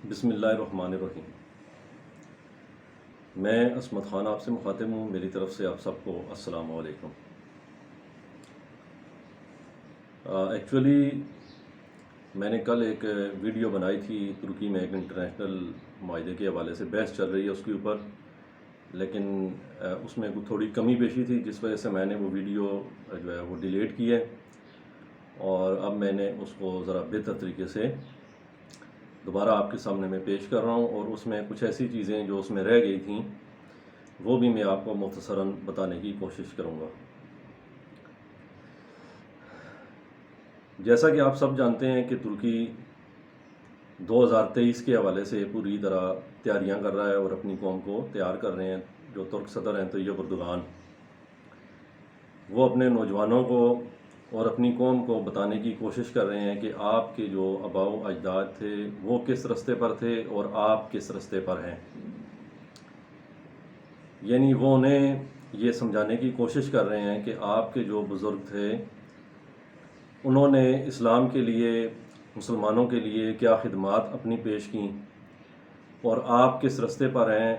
بسم اللہ الرحمن الرحیم۔ میں عصمت خان آپ سے مخاطب ہوں، میری طرف سے آپ سب کو السلام علیکم۔ ایکچولی میں نے کل ایک ویڈیو بنائی تھی، ترکی میں ایک انٹرنیشنل معاہدے کے حوالے سے بحث چل رہی ہے اس کے اوپر، لیکن اس میں تھوڑی کمی پیشی تھی جس وجہ سے میں نے وہ ویڈیو جو ہے وہ ڈیلیٹ کی ہے، اور اب میں نے اس کو ذرا بہتر طریقے سے دوبارہ آپ کے سامنے میں پیش کر رہا ہوں، اور اس میں کچھ ایسی چیزیں جو اس میں رہ گئی تھیں وہ بھی میں آپ کو مختصراً بتانے کی کوشش کروں گا۔ جیسا کہ آپ سب جانتے ہیں کہ ترکی 2023 کے حوالے سے پوری طرح تیاریاں کر رہا ہے اور اپنی قوم کو تیار کر رہے ہیں۔ جو ترک صدر ہیں طیب اردوغان، وہ اپنے نوجوانوں کو اور اپنی قوم کو بتانے کی کوشش کر رہے ہیں کہ آپ کے جو آباء و اجداد تھے وہ کس رستے پر تھے اور آپ کس رستے پر ہیں۔ یعنی وہ انہیں یہ سمجھانے کی کوشش کر رہے ہیں کہ آپ کے جو بزرگ تھے انہوں نے اسلام کے لیے، مسلمانوں کے لیے کیا خدمات اپنی پیش کیں، اور آپ کس رستے پر ہیں،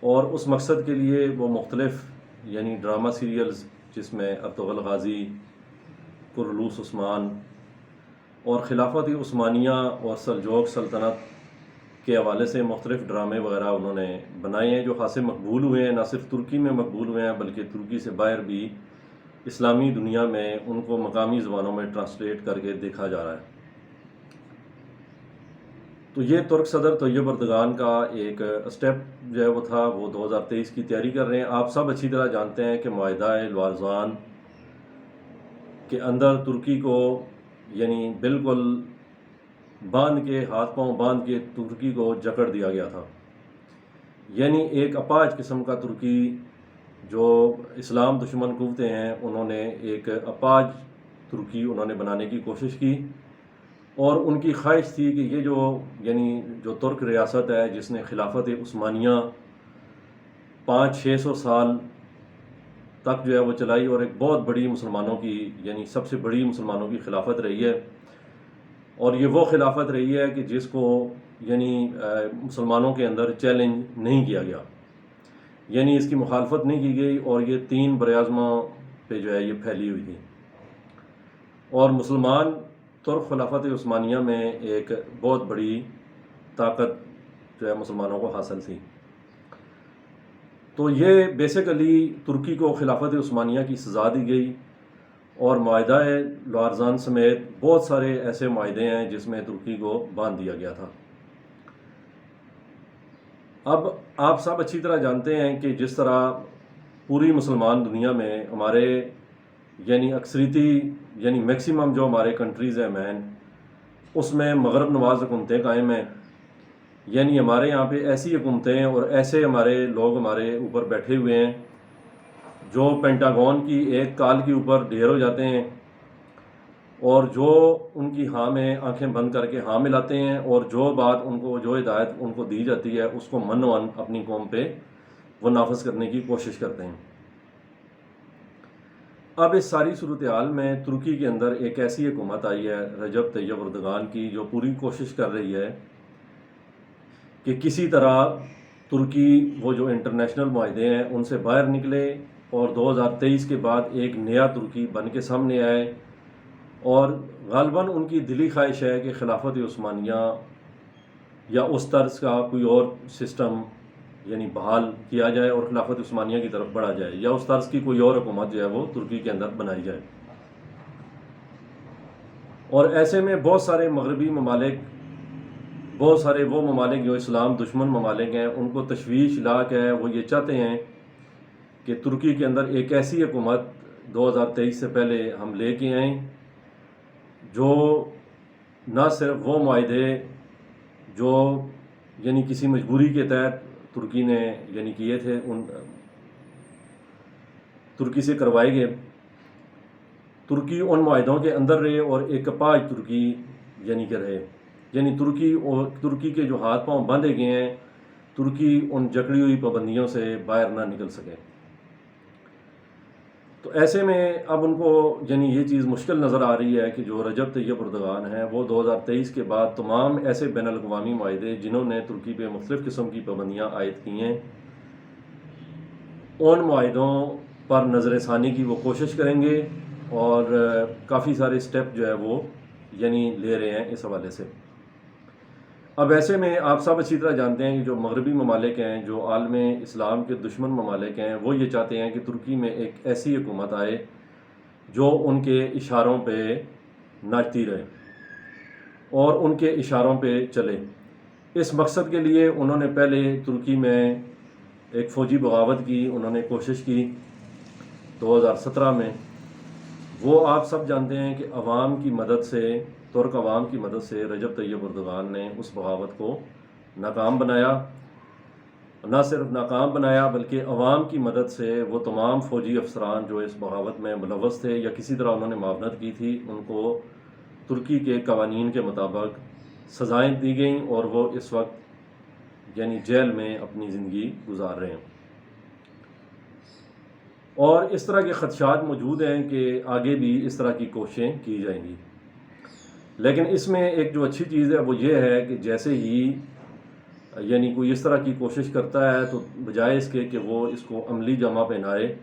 اور اس مقصد کے لیے وہ مختلف یعنی ڈرامہ سیریلز جس میں ارطغرل غازی، کرلوس عثمان اور خلافت عثمانیہ اور سلجوق سلطنت کے حوالے سے مختلف ڈرامے وغیرہ انہوں نے بنائے ہیں، جو خاصے مقبول ہوئے ہیں، نہ صرف ترکی میں مقبول ہوئے ہیں بلکہ ترکی سے باہر بھی اسلامی دنیا میں ان کو مقامی زبانوں میں ٹرانسلیٹ کر کے دیکھا جا رہا ہے۔ تو یہ ترک صدر طیب اردوغان کا ایک اسٹیپ جو ہے وہ تھا، وہ 2023 کی تیاری کر رہے ہیں۔ آپ سب اچھی طرح جانتے ہیں کہ معاہدہ لوارزان کے اندر ترکی کو یعنی بالکل باندھ کے، ہاتھ پاؤں باندھ کے ترکی کو جکڑ دیا گیا تھا۔ یعنی ایک اپاہج قسم کا ترکی، جو اسلام دشمن قوتیں ہیں، انہوں نے ایک اپاہج ترکی انہوں نے بنانے کی کوشش کی، اور ان کی خواہش تھی کہ یہ جو ترک ریاست ہے جس نے خلافت عثمانیہ 500-600 سال تک جو ہے وہ چلائی، اور ایک بہت بڑی مسلمانوں کی یعنی سب سے بڑی مسلمانوں کی خلافت رہی ہے، اور یہ وہ خلافت رہی ہے کہ جس کو یعنی مسلمانوں کے اندر چیلنج نہیں کیا گیا، یعنی اس کی مخالفت نہیں کی گئی، اور یہ 3 براعظموں پہ جو ہے یہ پھیلی ہوئی تھی، اور مسلمان ترک خلافت عثمانیہ میں ایک بہت بڑی طاقت جو ہے مسلمانوں کو حاصل تھی۔ تو یہ بیسیکلی ترکی کو خلافت عثمانیہ کی سزا دی گئی، اور معاہدہ لوارزان سمیت بہت سارے ایسے معاہدے ہیں جس میں ترکی کو باندھ دیا گیا تھا۔ اب آپ سب اچھی طرح جانتے ہیں کہ جس طرح پوری مسلمان دنیا میں ہمارے یعنی اکثریتی یعنی میکسیمم جو ہمارے کنٹریز ہیں مین، اس میں مغرب نواز حکومتیں قائم ہیں، یعنی ہمارے یہاں پہ ایسی حکومتیں اور ایسے ہمارے لوگ ہمارے اوپر بیٹھے ہوئے ہیں جو پینٹاگون کی ایک کال کے اوپر ڈھیر ہو جاتے ہیں، اور جو ان کی ہاں میں آنکھیں بند کر کے ہاں ملاتے ہیں، اور جو بات ان کو، جو ہدایت ان کو دی جاتی ہے اس کو من و اپنی قوم پہ وہ نافذ کرنے کی کوشش کرتے ہیں۔ اب اس ساری صورتحال میں ترکی کے اندر ایک ایسی حکومت آئی ہے رجب طیب اردوغان کی، جو پوری کوشش کر رہی ہے کہ کسی طرح ترکی وہ جو انٹرنیشنل معاہدے ہیں ان سے باہر نکلے، اور 2023 کے بعد ایک نیا ترکی بن کے سامنے آئے، اور غالباً ان کی دلی خواہش ہے کہ خلافت عثمانیہ یا اس طرز کا کوئی اور سسٹم یعنی بحال کیا جائے اور خلافت عثمانیہ کی طرف بڑھا جائے، یا اس طرز کی کوئی اور حکومت جو ہے وہ ترکی کے اندر بنائی جائے۔ اور ایسے میں بہت سارے مغربی ممالک، بہت سارے وہ ممالک جو اسلام دشمن ممالک ہیں، ان کو تشویش لاحق ہے، وہ یہ چاہتے ہیں کہ ترکی کے اندر ایک ایسی حکومت 2023 سے پہلے ہم لے کے آئیں جو نہ صرف وہ معاہدے جو یعنی کسی مجبوری کے تحت ترکی نے یعنی کیے تھے، ان ترکی سے کروائے گئے، ترکی ان معاہدوں کے اندر رہے اور ایک اپاہج ترکی یعنی کہ رہے، یعنی ترکی کے جو ہاتھ پاؤں باندھے گئے ہیں، ترکی ان جکڑی ہوئی پابندیوں سے باہر نہ نکل سکے۔ تو ایسے میں اب ان کو یعنی یہ چیز مشکل نظر آ رہی ہے کہ جو رجب طیب اردوغان ہیں وہ 2023 کے بعد تمام ایسے بین الاقوامی معاہدے جنہوں نے ترکی پہ مختلف قسم کی پابندیاں عائد کی ہیں ان معاہدوں پر نظر ثانی کی وہ کوشش کریں گے، اور کافی سارے سٹیپ جو ہے وہ یعنی لے رہے ہیں اس حوالے سے۔ اب ایسے میں آپ سب اچھی طرح جانتے ہیں کہ جو مغربی ممالک ہیں، جو عالم اسلام کے دشمن ممالک ہیں، وہ یہ چاہتے ہیں کہ ترکی میں ایک ایسی حکومت آئے جو ان کے اشاروں پہ ناچتی رہے اور ان کے اشاروں پہ چلے۔ اس مقصد کے لیے انہوں نے پہلے ترکی میں ایک فوجی بغاوت کی، انہوں نے کوشش کی 2017 میں۔ وہ آپ سب جانتے ہیں کہ عوام کی مدد سے، ترک عوام کی مدد سے رجب طیب اردوغان نے اس بغاوت کو ناکام بنایا۔ نہ صرف ناکام بنایا بلکہ عوام کی مدد سے وہ تمام فوجی افسران جو اس بغاوت میں ملوث تھے یا کسی طرح انہوں نے معاونت کی تھی، ان کو ترکی کے قوانین کے مطابق سزائیں دی گئیں اور وہ اس وقت یعنی جیل میں اپنی زندگی گزار رہے ہیں۔ اور اس طرح کے خدشات موجود ہیں کہ آگے بھی اس طرح کی کوششیں کی جائیں گی، لیکن اس میں ایک جو اچھی چیز ہے وہ یہ ہے کہ جیسے ہی یعنی کوئی اس طرح کی کوشش کرتا ہے تو بجائے اس کے کہ وہ اس کو عملی جامہ پہنائے،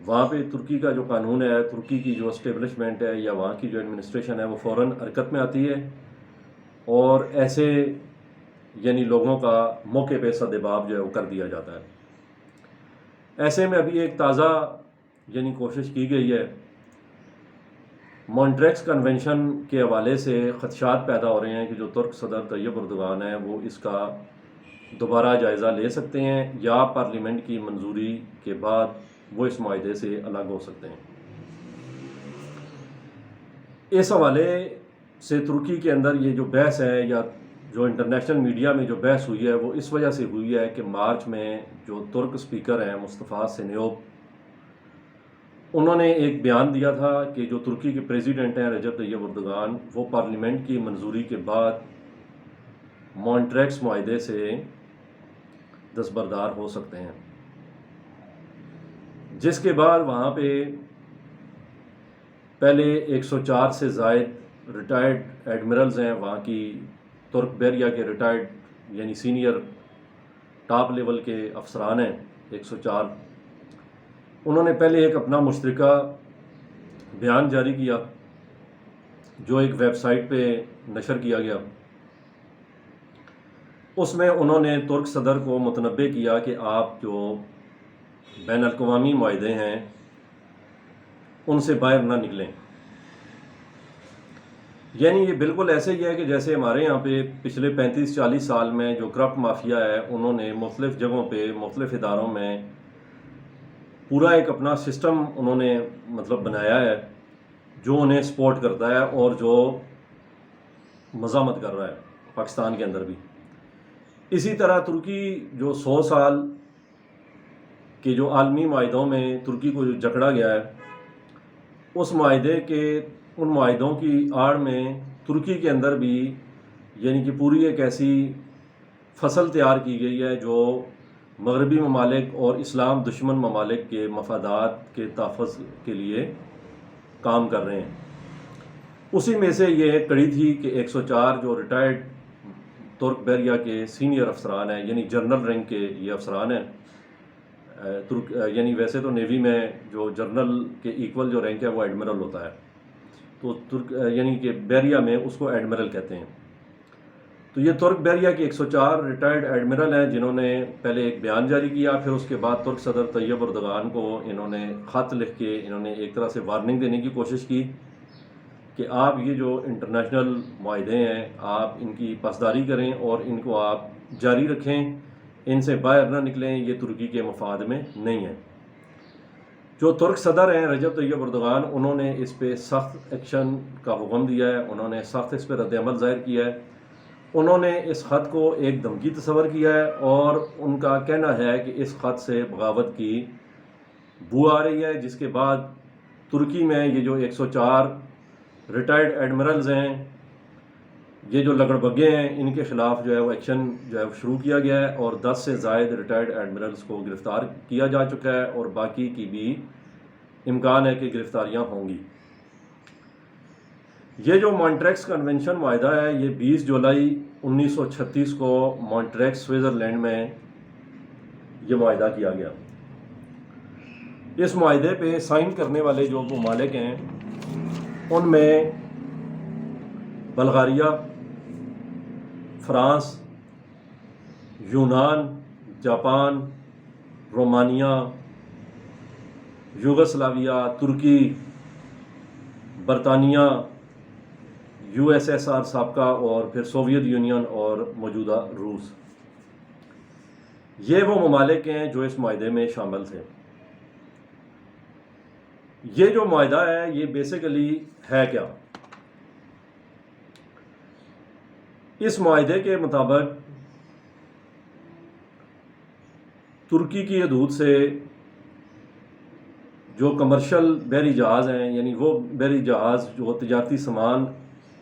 وہاں پہ ترکی کا جو قانون ہے، ترکی کی جو اسٹیبلشمنٹ ہے یا وہاں کی جو ایڈمنسٹریشن ہے، وہ فوراً حرکت میں آتی ہے اور ایسے یعنی لوگوں کا موقع پہ سدباب جو ہے وہ کر دیا جاتا ہے۔ ایسے میں ابھی ایک تازہ یعنی کوشش کی گئی ہے، مونٹریکس کنونشن کے حوالے سے خدشات پیدا ہو رہے ہیں کہ جو ترک صدر طیب اردوغان ہیں وہ اس کا دوبارہ جائزہ لے سکتے ہیں یا پارلیمنٹ کی منظوری کے بعد وہ اس معاہدے سے الگ ہو سکتے ہیں۔ اس حوالے سے ترکی کے اندر یہ جو بحث ہے یا جو انٹرنیشنل میڈیا میں جو بحث ہوئی ہے وہ اس وجہ سے ہوئی ہے کہ مارچ میں جو ترک اسپیکر ہیں مصطفیٰ سینیوب، انہوں نے ایک بیان دیا تھا کہ جو ترکی کے پریزیڈنٹ ہیں رجب طیب اردوغان، وہ پارلیمنٹ کی منظوری کے بعد مونٹریکس معاہدے سے دستبردار ہو سکتے ہیں، جس کے بعد وہاں پہ پہلے 104 سے زائد ریٹائرڈ ایڈمرلز ہیں، وہاں کی ترک بحریہ کے ریٹائرڈ یعنی سینئر ٹاپ لیول کے افسران ہیں 104۔ انہوں نے پہلے ایک اپنا مشترکہ بیان جاری کیا جو ایک ویب سائٹ پہ نشر کیا گیا۔ اس میں انہوں نے ترک صدر کو متنبہ کیا کہ آپ جو بین الاقوامی معاہدے ہیں ان سے باہر نہ نکلیں۔ یعنی یہ بالکل ایسے ہی ہے کہ جیسے ہمارے یہاں پہ پچھلے 35-40 سال میں جو کرپٹ مافیا ہے انہوں نے مختلف جگہوں پہ مختلف اداروں میں پورا ایک اپنا سسٹم انہوں نے مطلب بنایا ہے جو انہیں سپورٹ کرتا ہے اور جو مزاحمت کر رہا ہے پاکستان کے اندر بھی۔ اسی طرح ترکی جو 100 سال کے جو عالمی معاہدوں میں ترکی کو جو جکڑا گیا ہے، اس معاہدے کے ان معاہدوں کی آڑ میں ترکی کے اندر بھی یعنی کہ پوری ایک ایسی فصل تیار کی گئی ہے جو مغربی ممالک اور اسلام دشمن ممالک کے مفادات کے تحفظ کے لیے کام کر رہے ہیں۔ اسی میں سے یہ ایک کڑی تھی کہ 104 جو ریٹائرڈ ترک بحریہ کے سینئر افسران ہیں یعنی جنرل رینک کے یہ افسران ہیں، یعنی ویسے تو نیوی میں جو جنرل کے ایکول جو رینک ہے وہ ایڈمرل ہوتا ہے، تو یعنی کہ بحریہ میں اس کو ایڈمرل کہتے ہیں۔ تو یہ ترک بحریہ کے 104 ریٹائرڈ ایڈمرل ہیں جنہوں نے پہلے ایک بیان جاری کیا، پھر اس کے بعد ترک صدر طیب اردوغان کو انہوں نے خط لکھ کے انہوں نے ایک طرح سے وارننگ دینے کی کوشش کی کہ آپ یہ جو انٹرنیشنل معاہدے ہیں آپ ان کی پاسداری کریں اور ان کو آپ جاری رکھیں، ان سے باہر نہ نکلیں، یہ ترکی کے مفاد میں نہیں ہے۔ جو ترک صدر ہیں رجب طیب اردوغان، انہوں نے اس پہ سخت ایکشن کا حکم دیا ہے، انہوں نے سخت اس پہ رد عمل ظاہر کیا ہے۔ انہوں نے اس خط کو ایک دھمکی تصور کیا ہے اور ان کا کہنا ہے کہ اس خط سے بغاوت کی بو آ رہی ہے، جس کے بعد ترکی میں یہ جو 104 ریٹائرڈ ایڈمرلز ہیں، یہ جو لگڑ بگے ہیں، ان کے خلاف جو ہے وہ ایکشن جو ہے وہ شروع کیا گیا ہے اور 10 سے زائد ریٹائرڈ ایڈمرلز کو گرفتار کیا جا چکا ہے اور باقی کی بھی امکان ہے کہ گرفتاریاں ہوں گی۔ یہ جو مونٹریکس کنونشن معاہدہ ہے یہ 20 جولائی 1936 کو مونٹریکس سوئٹزرلینڈ میں یہ معاہدہ کیا گیا۔ اس معاہدے پہ سائن کرنے والے جو ممالک ہیں ان میں بلغاریہ، فرانس، یونان، جاپان، رومانیہ، یوگسلاویہ، ترکی، برطانیہ، USSR سابقہ، اور پھر سوویت یونین اور موجودہ روس، یہ وہ ممالک ہیں جو اس معاہدے میں شامل تھے۔ یہ جو معاہدہ ہے یہ بیسیکلی ہے کیا؟ اس معاہدے کے مطابق ترکی کی حدود سے جو کمرشل بحری جہاز ہیں، یعنی وہ بحری جہاز جو تجارتی سامان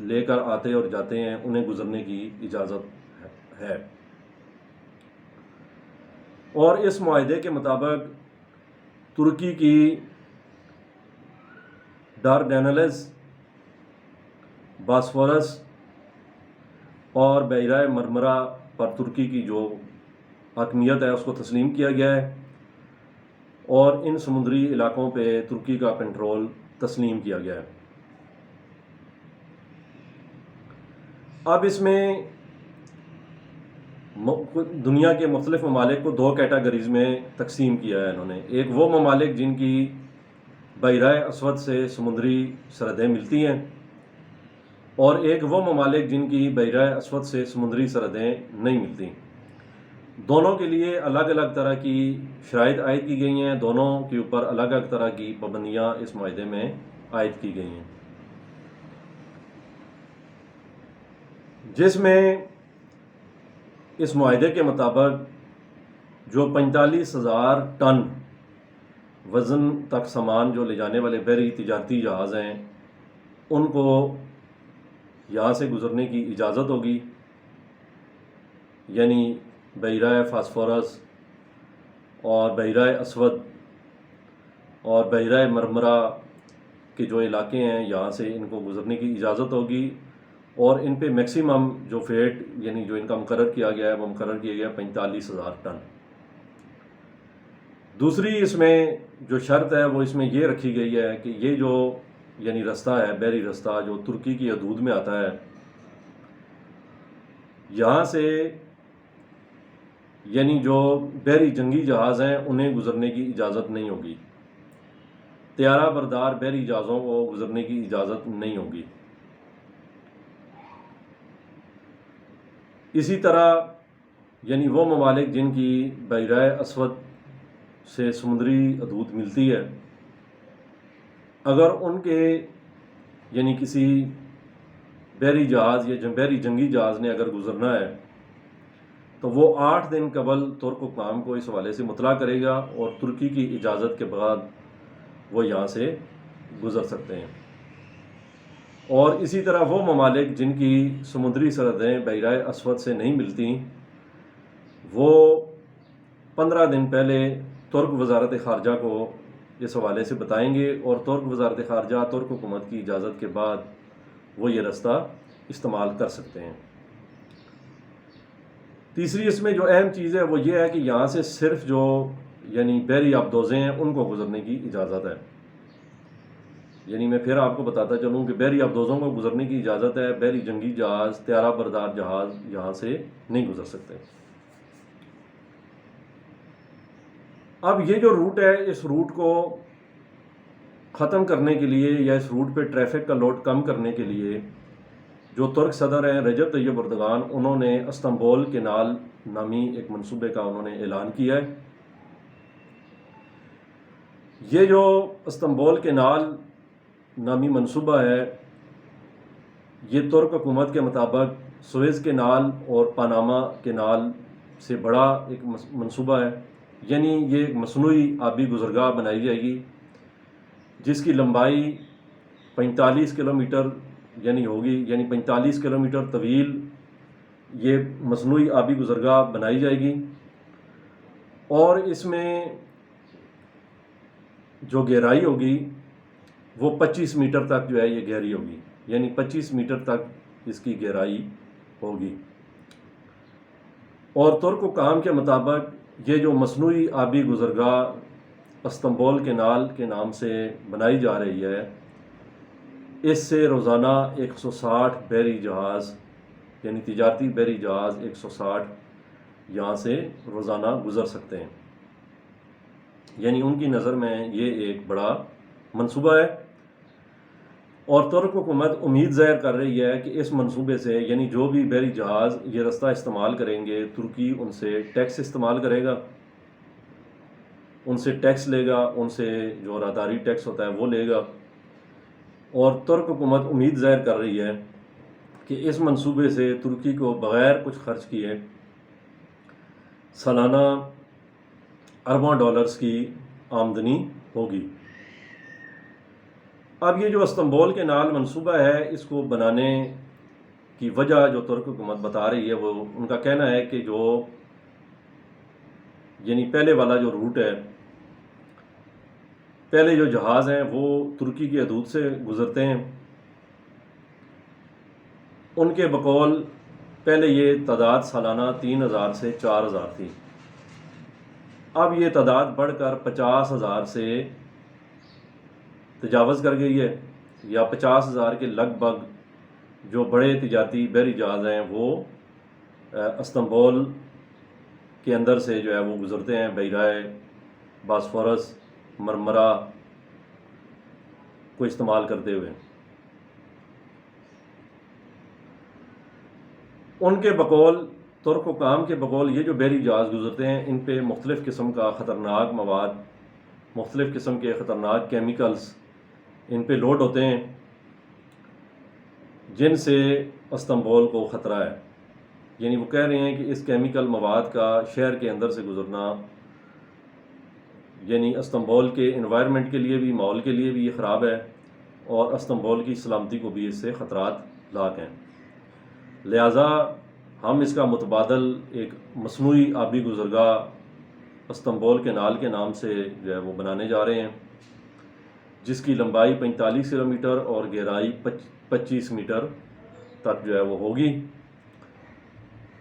لے کر آتے اور جاتے ہیں، انہیں گزرنے کی اجازت ہے۔ اور اس معاہدے کے مطابق ترکی کی ڈارڈینلز، باسفورس اور بحیرہ مرمرہ پر ترکی کی جو حاکمیت ہے اس کو تسلیم کیا گیا ہے، اور ان سمندری علاقوں پہ ترکی کا کنٹرول تسلیم کیا گیا ہے۔ اب اس میں دنیا کے مختلف ممالک کو 2 کیٹیگریز میں تقسیم کیا ہے انہوں نے۔ ایک وہ ممالک جن کی بحیرہ اسود سے سمندری سرحدیں ملتی ہیں، اور ایک وہ ممالک جن کی بحیرہ اسود سے سمندری سرحدیں نہیں ملتی۔ دونوں کے لیے الگ الگ طرح کی شرائط عائد کی گئی ہیں، دونوں کے اوپر الگ الگ طرح کی پابندیاں اس معاہدے میں عائد کی گئی ہیں، جس میں اس معاہدے کے مطابق جو 45,000 ٹن وزن تک سامان جو لے جانے والے بحری تجارتی جہاز ہیں ان کو یہاں سے گزرنے کی اجازت ہوگی، یعنی بحیرہ فاسفورس اور بحیرہ اسود اور بحیرہ مرمرہ کے جو علاقے ہیں یہاں سے ان کو گزرنے کی اجازت ہوگی، اور ان پہ میکسیمم جو فیٹ یعنی جو ان کا مقرر کیا گیا ہے وہ مقرر کیا گیا 45,000 ٹن۔ دوسری اس میں جو شرط ہے وہ اس میں یہ رکھی گئی ہے کہ یہ جو یعنی رستہ ہے، بحری رستہ جو ترکی کی حدود میں آتا ہے، یہاں سے یعنی جو بحری جنگی جہاز ہیں انہیں گزرنے کی اجازت نہیں ہوگی، طیارہ بردار بحری جہازوں کو گزرنے کی اجازت نہیں ہوگی۔ اسی طرح یعنی وہ ممالک جن کی بحیرہ اسود سے سمندری حدود ملتی ہے، اگر ان کے یعنی کسی بحری جہاز یا بحری جنگی جہاز نے اگر گزرنا ہے تو وہ 8 دن قبل ترک حکام کو اس حوالے سے مطلع کرے گا، اور ترکی کی اجازت کے بعد وہ یہاں سے گزر سکتے ہیں۔ اور اسی طرح وہ ممالک جن کی سمندری سرحدیں بحیرہ اسود سے نہیں ملتی، وہ 15 دن پہلے ترک وزارت خارجہ کو اس حوالے سے بتائیں گے، اور ترک وزارت خارجہ ترک حکومت کی اجازت کے بعد وہ یہ رستہ استعمال کر سکتے ہیں۔ تیسری اس میں جو اہم چیز ہے وہ یہ ہے کہ یہاں سے صرف جو یعنی بحری آبدوزیں ہیں ان کو گزرنے کی اجازت ہے۔ یعنی میں پھر آپ کو بتاتا چلوں کہ بحری آبدوزوں کو گزرنے کی اجازت ہے، بحری جنگی جہاز، طیارہ بردار جہاز یہاں سے نہیں گزر سکتے۔ اب یہ جو روٹ ہے اس روٹ کو ختم کرنے کے لیے یا اس روٹ پہ ٹریفک کا لوڈ کم کرنے کے لیے جو ترک صدر ہیں رجب طیب اردگان، انہوں نے استنبول کینال نامی ایک منصوبے کا انہوں نے اعلان کیا ہے۔ یہ جو استنبول کینال نامی منصوبہ ہے یہ ترک حکومت کے مطابق سوئز کینال اور پاناما کینال سے بڑا ایک منصوبہ ہے، یعنی یہ ایک مصنوعی آبی گزرگاہ بنائی جائے گی جس کی لمبائی 45 کلومیٹر یعنی ہوگی، یعنی 45 کلومیٹر طویل یہ مصنوعی آبی گزرگاہ بنائی جائے گی، اور اس میں جو گہرائی ہوگی وہ 25 میٹر تک جو ہے یہ گہری ہوگی، یعنی 25 میٹر تک اس کی گہرائی ہوگی۔ اور ترک حکام کے مطابق یہ جو مصنوعی آبی گزرگاہ استنبول کینال کے نام سے بنائی جا رہی ہے، اس سے روزانہ 160 بحری جہاز، یعنی تجارتی بحری جہاز 160 یہاں سے روزانہ گزر سکتے ہیں۔ یعنی ان کی نظر میں یہ ایک بڑا منصوبہ ہے، اور ترک حکومت امید ظاہر کر رہی ہے کہ اس منصوبے سے، یعنی جو بھی بحری جہاز یہ رستہ استعمال کریں گے، ترکی ان سے ٹیکس استعمال کرے گا، ان سے ٹیکس لے گا، ان سے جو راہداری ٹیکس ہوتا ہے وہ لے گا۔ اور ترک حکومت امید ظاہر کر رہی ہے کہ اس منصوبے سے ترکی کو بغیر کچھ خرچ کیے سالانہ اربوں ڈالرز کی آمدنی ہوگی۔ اب یہ جو استنبول کینال منصوبہ ہے، اس کو بنانے کی وجہ جو ترک حکومت بتا رہی ہے، وہ ان کا کہنا ہے کہ جو یعنی پہلے والا جو روٹ ہے، پہلے جو جہاز ہیں وہ ترکی کی حدود سے گزرتے ہیں، ان کے بقول پہلے یہ تعداد سالانہ 3000 سے 4000 تھی، اب یہ تعداد بڑھ کر 50,000 سے تجاوز کر گئی ہے، یا 50,000 کے لگ بھگ جو بڑے تجارتی بحری جہاز ہیں وہ استنبول کے اندر سے جو ہے وہ گزرتے ہیں، بحیرہ باسفورس، مرمرا کو استعمال کرتے ہوئے۔ ان کے بقول، ترک حکام کے بقول، یہ جو بحری جہاز گزرتے ہیں ان پہ مختلف قسم کا خطرناک مواد، مختلف قسم کے خطرناک کیمیکلز ان پہ لوڈ ہوتے ہیں، جن سے استنبول کو خطرہ ہے۔ یعنی وہ کہہ رہے ہیں کہ اس کیمیکل مواد کا شہر کے اندر سے گزرنا یعنی استنبول کے انوائرمنٹ کے لیے بھی، ماحول کے لیے بھی یہ خراب ہے، اور استنبول کی سلامتی کو بھی اس سے خطرات لاحق ہیں۔ لہٰذا ہم اس کا متبادل ایک مصنوعی آبی گزرگاہ استنبول کینال کے نام سے جو ہے وہ بنانے جا رہے ہیں، جس کی لمبائی 45 کلومیٹر اور گہرائی 25 میٹر تک جو ہے وہ ہوگی۔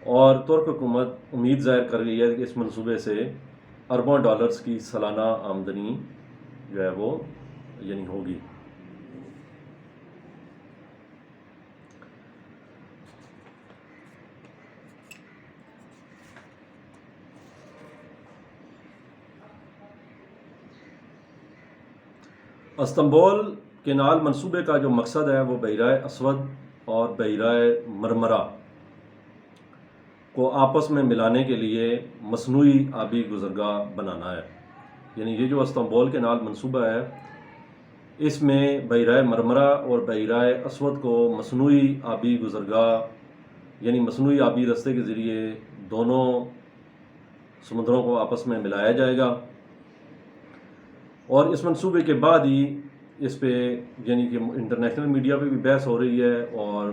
اور ترک حکومت امید ظاہر کر رہی ہے کہ اس منصوبے سے اربوں ڈالرز کی سالانہ آمدنی جو ہے وہ یعنی ہوگی۔ استنبول کینال منصوبے کا جو مقصد ہے وہ بحیرہ اسود اور بحیرہ مرمرا کو آپس میں ملانے کے لیے مصنوعی آبی گزرگاہ بنانا ہے۔ یعنی یہ جو استنبول کینال منصوبہ ہے، اس میں بحیرہ مرمرا اور بحیرہ اسود کو مصنوعی آبی گزرگاہ یعنی مصنوعی آبی رستے کے ذریعے دونوں سمندروں کو آپس میں ملایا جائے گا۔ اور اس منصوبے کے بعد ہی اس پہ یعنی کہ انٹرنیشنل میڈیا پہ بھی بحث ہو رہی ہے، اور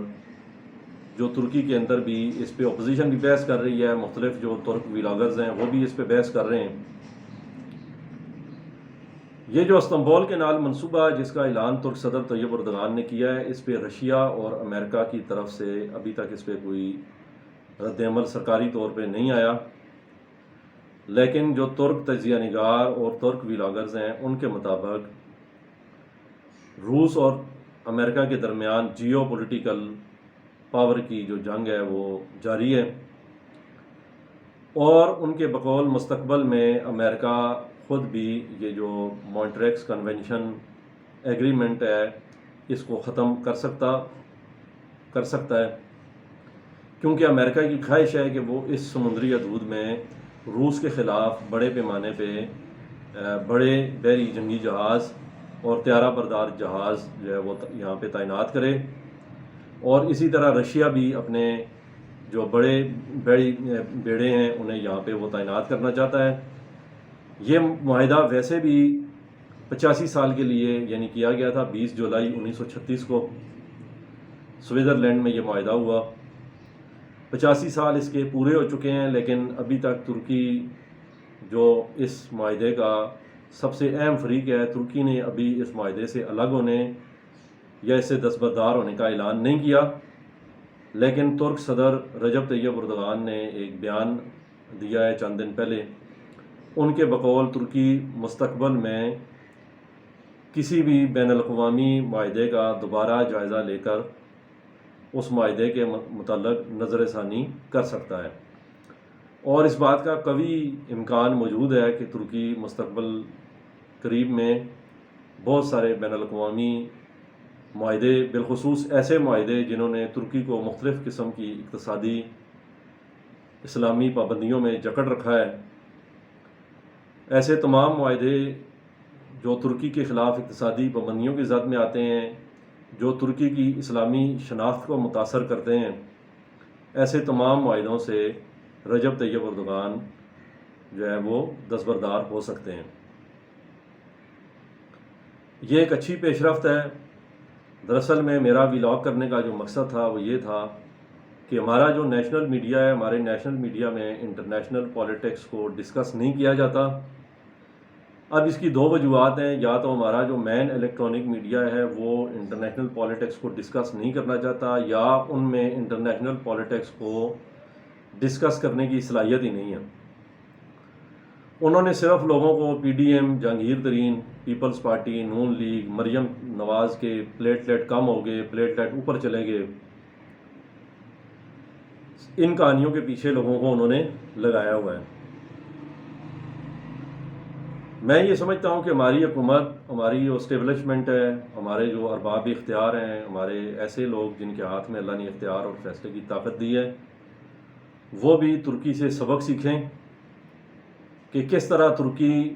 جو ترکی کے اندر بھی اس پہ اپوزیشن بھی بحث کر رہی ہے، مختلف جو ترک ولاگرز ہیں وہ بھی اس پہ بحث کر رہے ہیں۔ یہ جو استنبول کینال منصوبہ جس کا اعلان ترک صدر طیب اردغان نے کیا ہے، اس پہ رشیا اور امریکہ کی طرف سے ابھی تک اس پہ کوئی رد عمل سرکاری طور پہ نہیں آیا، لیکن جو ترک تجزیہ نگار اور ترک ولاگرز ہیں ان کے مطابق روس اور امریکہ کے درمیان جیو پولیٹیکل پاور کی جو جنگ ہے وہ جاری ہے، اور ان کے بقول مستقبل میں امریکہ خود بھی یہ جو مونٹریکس کنونشن ایگریمنٹ ہے اس کو ختم کر سکتا ہے، کیونکہ امریکہ کی خواہش ہے کہ وہ اس سمندری حدود میں روس کے خلاف بڑے پیمانے پہ بڑے بحری جنگی جہاز اور طیارہ بردار جہاز جو ہے وہ یہاں پہ تعینات کرے، اور اسی طرح رشیا بھی اپنے جو بڑے بیڑے ہیں انہیں یہاں پہ وہ تعینات کرنا چاہتا ہے۔ یہ معاہدہ ویسے بھی 85 سال کے لیے یعنی کیا گیا تھا، 20 جولائی 1936 کو سوئٹزرلینڈ میں یہ معاہدہ ہوا۔ 85 سال اس کے پورے ہو چکے ہیں، لیکن ابھی تک ترکی جو اس معاہدے کا سب سے اہم فریق ہے، ترکی نے ابھی اس معاہدے سے الگ ہونے یا اس سے دستبردار ہونے کا اعلان نہیں کیا، لیکن ترک صدر رجب طیب اردوغان نے ایک بیان دیا ہے چند دن پہلے۔ ان کے بقول ترکی مستقبل میں کسی بھی بین الاقوامی معاہدے کا دوبارہ جائزہ لے کر اس معاہدے کے متعلق نظر ثانی کر سکتا ہے، اور اس بات کا قوی امکان موجود ہے کہ ترکی مستقبل قریب میں بہت سارے بین الاقوامی معاہدے، بالخصوص ایسے معاہدے جنہوں نے ترکی کو مختلف قسم کی اقتصادی اسلامی پابندیوں میں جکڑ رکھا ہے، ایسے تمام معاہدے جو ترکی کے خلاف اقتصادی پابندیوں کی زد میں آتے ہیں، جو ترکی کی اسلامی شناخت کو متاثر کرتے ہیں، ایسے تمام معاہدوں سے رجب طیب اردوغان جو ہے وہ دستبردار ہو سکتے ہیں۔ یہ ایک اچھی پیش رفت ہے۔ دراصل میں میرا ولاگ کرنے کا جو مقصد تھا وہ یہ تھا کہ ہمارا جو نیشنل میڈیا ہے، ہمارے نیشنل میڈیا میں انٹرنیشنل پولیٹکس کو ڈسکس نہیں کیا جاتا۔ اب اس کی دو وجوہات ہیں، یا تو ہمارا جو مین الیکٹرانک میڈیا ہے وہ انٹرنیشنل پولیٹکس کو ڈسکس نہیں کرنا چاہتا، یا ان میں انٹرنیشنل پولیٹکس کو ڈسکس کرنے کی صلاحیت ہی نہیں ہے۔ انہوں نے صرف لوگوں کو پی ڈی ایم، جہانگیر ترین، پیپلز پارٹی، نون لیگ، مریم نواز کے پلیٹلیٹ کم ہو گئے، پلیٹلیٹ اوپر چلے گئے، ان کہانیوں کے پیچھے لوگوں کو انہوں نے لگایا ہوا ہے۔ میں یہ سمجھتا ہوں کہ ہماری حکومت، ہماری جو اسٹیبلشمنٹ ہے، ہمارے جو ارباب اختیار ہیں، ہمارے ایسے لوگ جن کے ہاتھ میں اللہ نے اختیار اور فیصلے کی طاقت دی ہے، وہ بھی ترکی سے سبق سیکھیں کہ کس طرح ترکی،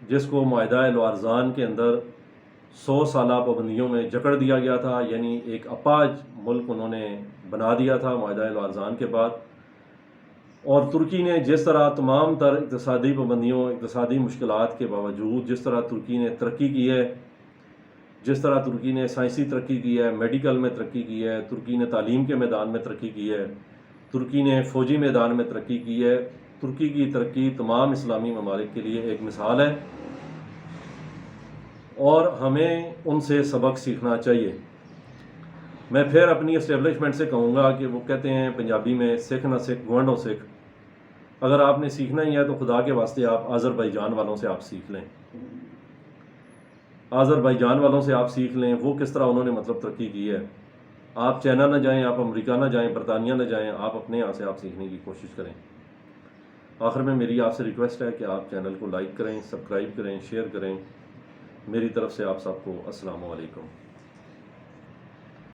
جس کو معاہدہ الارزان کے اندر 100 سالہ پابندیوں میں جکڑ دیا گیا تھا، یعنی ایک اپاہج ملک انہوں نے بنا دیا تھا معاہدہ الارزان کے بعد، اور ترکی نے جس طرح تمام تر اقتصادی پابندیوں، اقتصادی مشکلات کے باوجود جس طرح ترکی نے ترقی کی ہے، جس طرح ترکی نے سائنسی ترقی کی ہے، میڈیکل میں ترقی کی ہے، ترکی نے تعلیم کے میدان میں ترقی کی ہے، ترکی نے فوجی میدان میں ترقی کی ہے، ترکی کی ترقی تمام اسلامی ممالک کے لیے ایک مثال ہے، اور ہمیں ان سے سبق سیکھنا چاہیے۔ میں پھر اپنی اسٹیبلشمنٹ سے کہوں گا کہ وہ کہتے ہیں پنجابی میں، سکھ نہ سکھ گوانڈوں سکھ، اگر آپ نے سیکھنا ہی ہے تو خدا کے واسطے آپ آذربائیجان والوں سے آپ سیکھ لیں، آذربائیجان والوں سے آپ سیکھ لیں، وہ کس طرح انہوں نے مطلب ترقی کی ہے۔ آپ چائنا نہ جائیں، آپ امریکہ نہ جائیں، برطانیہ نہ جائیں، آپ اپنے یہاں سے آپ سیکھنے کی کوشش کریں۔ آخر میں میری آپ سے ریکویسٹ ہے کہ آپ چینل کو لائک کریں، سبسکرائب کریں، شیئر کریں۔ میری طرف سے آپ سب کو السلام علیکم۔